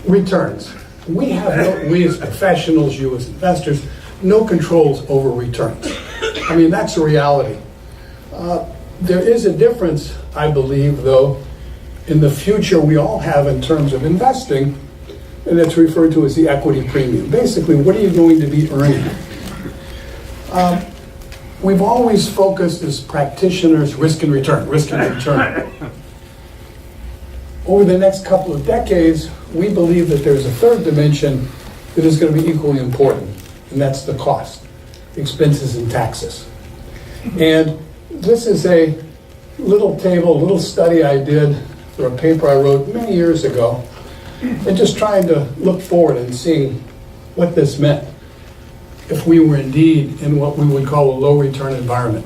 Returns. We as professionals, you as investors, no controls over returns. I mean, that's a reality. There is a difference, I believe, though, in the future we all have in terms of investing, and it's referred to as the equity premium. Basically, what are you going to be earning? We've always focused as practitioners risk and return, risk and return. Over the next couple of decades, we believe that there's a third dimension that is going to be equally important, and that's the cost, expenses and taxes. And this is a little table, little study I did for a paper I wrote many years ago, and just trying to look forward and seeing what this meant if we were indeed in what we would call a low return environment.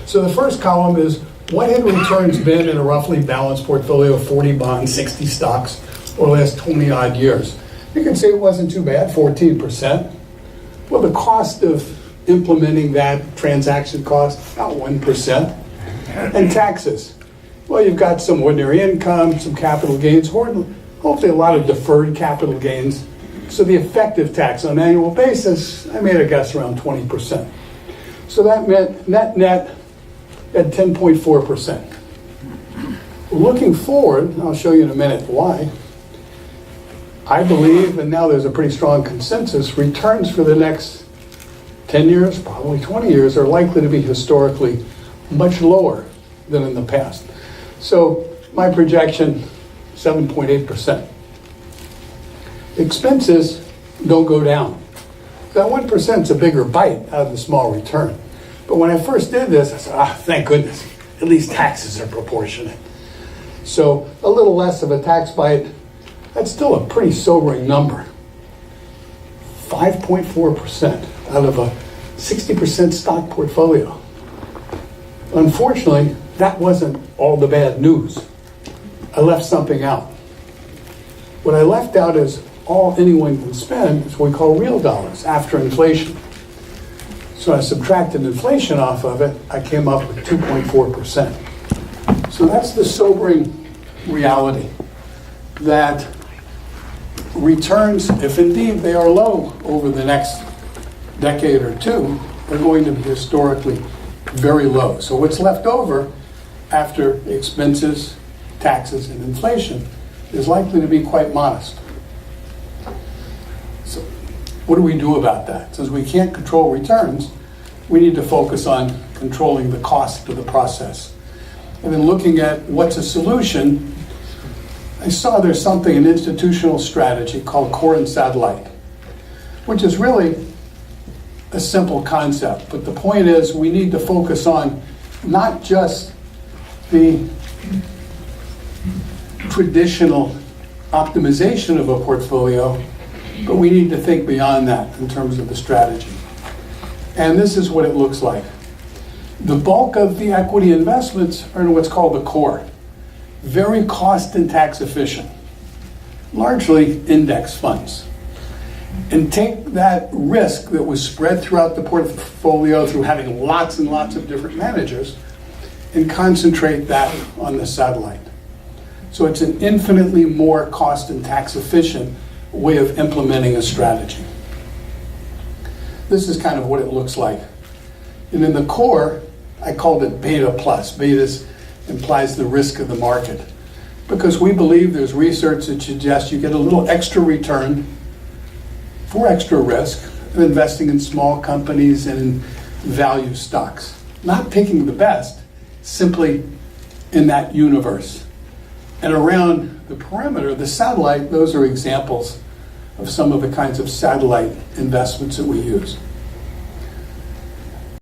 So the first column is what had returns been in a roughly balanced portfolio of 40 bonds, 60 stocks over the last 20 odd years. You can say it wasn't too bad, 14%. Well, the cost of implementing that transaction cost, about 1%. And taxes. Well, you've got some ordinary income, some capital gains, hopefully a lot of deferred capital gains. So the effective tax on an annual basis, I made a guess around 20%. So that meant net at 10.4%. Looking forward, I'll show you in a minute why, I believe, and now there's a pretty strong consensus, returns for the next 10 years, probably 20 years, are likely to be historically much lower than in the past. So my projection, 7.8%. Expenses don't go down. That 1% is a bigger bite out of the small return. But when I first did this, I said, thank goodness, at least taxes are proportionate. So a little less of a tax bite, that's still a pretty sobering number. 5.4% out of a 60% stock portfolio. Unfortunately, that wasn't all the bad news. I left something out. What I left out is all anyone can spend is what we call real dollars after inflation. So I subtracted inflation off of it, I came up with 2.4%. So that's the sobering reality, that returns, if indeed they are low over the next decade or two, are going to be historically very low. So what's left over after expenses, taxes, and inflation is likely to be quite modest. So what do we do about that? Since we can't control returns, we need to focus on controlling the cost of the process. And then looking at what's a solution, I saw there's something, an institutional strategy called core and satellite, which is really a simple concept. But the point is we need to focus on not just the traditional optimization of a portfolio, but we need to think beyond that in terms of the strategy. And this is what it looks like. The bulk of the equity investments are in what's called the core. Very cost and tax efficient, largely index funds. And take that risk that was spread throughout the portfolio through having lots and lots of different managers and concentrate that on the satellite. So it's an infinitely more cost and tax efficient way of implementing a strategy. This is kind of what it looks like. And in the core, I called it beta plus. Beta implies the risk of the market, because we believe there's research that suggests you get a little extra return for extra risk of investing in small companies and in value stocks. Not picking the best, simply in that universe. And around the perimeter, the satellite, those are examples of some of the kinds of satellite investments that we use.